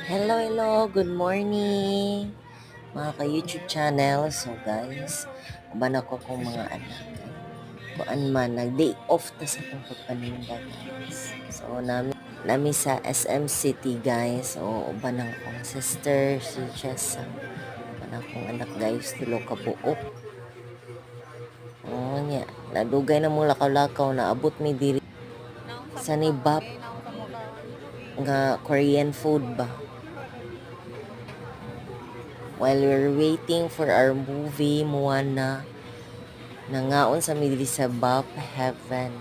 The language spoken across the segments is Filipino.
Hello, good morning mga ka-YouTube channel. So guys, uban ako kong mga anak. Kuan man, nag-day off ta sa akong pagpaninda guys. So nami sa SM City guys. So uban ang akong sister, si Chessa. Uban akong anak guys, tulo ka buok. Nya, nadugay na mo lakaw-lakaw na abot mi diri sa nibap nga Korean food ba. While we're waiting for our movie, Moana, nangaon sa midli sa Bap Heaven.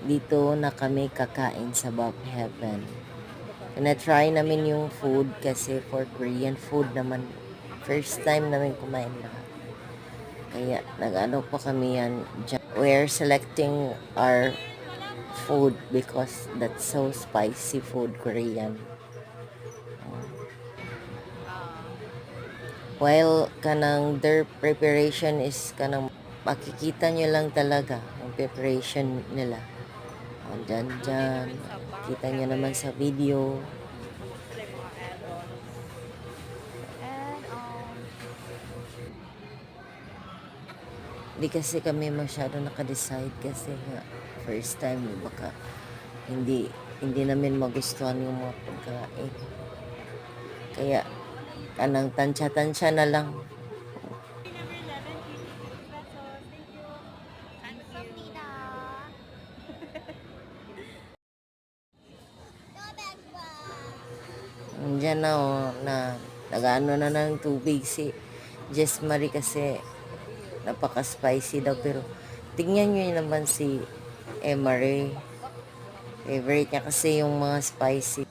Dito na kami kakain sa Bap Heaven. Na-try namin yung food kasi for Korean food naman, first time namin kumain lahat. Kaya nag-ano pa kami yan dyan. We're selecting our food because that's so spicy food, Korean. While kanang their preparation is kanang makikita nyo lang talaga ang preparation nila. O, dyan. Kita nyo naman sa video. Di kasi kami masyado nakadecide kasi nga first time baka hindi namin magustuhan yung mga pagkain. Kaya kanang tansya-tansya na lang. Diyan na nag-ano na ng tubig si Jess Marie kasi napaka-spicy daw. Pero tingnan nyo naman si Marie. Favorite niya kasi yung mga spicy.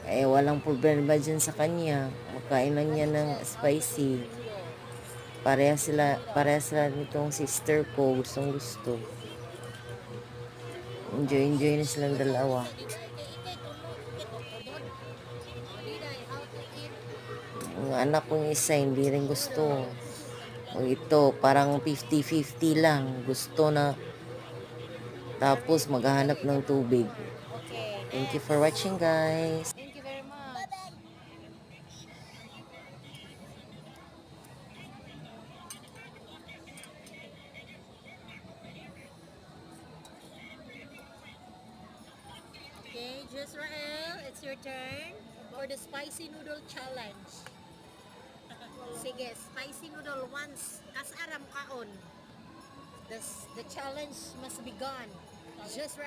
Walang problema dyan sa kanya. Makain lang niya ng spicy. Pareha sila nitong sister ko. Gustong gusto. Enjoy na silang dalawa. Ang anak kong isa hindi rin gusto. Ito parang 50-50 lang. Gusto na tapos maghahanap ng tubig. Thank you for watching guys. Thank you very much. Okay, Jezrael, it's your turn for the spicy noodle challenge. Sige, spicy noodle once kasaram kaon. The challenge must be gone. Jezrael.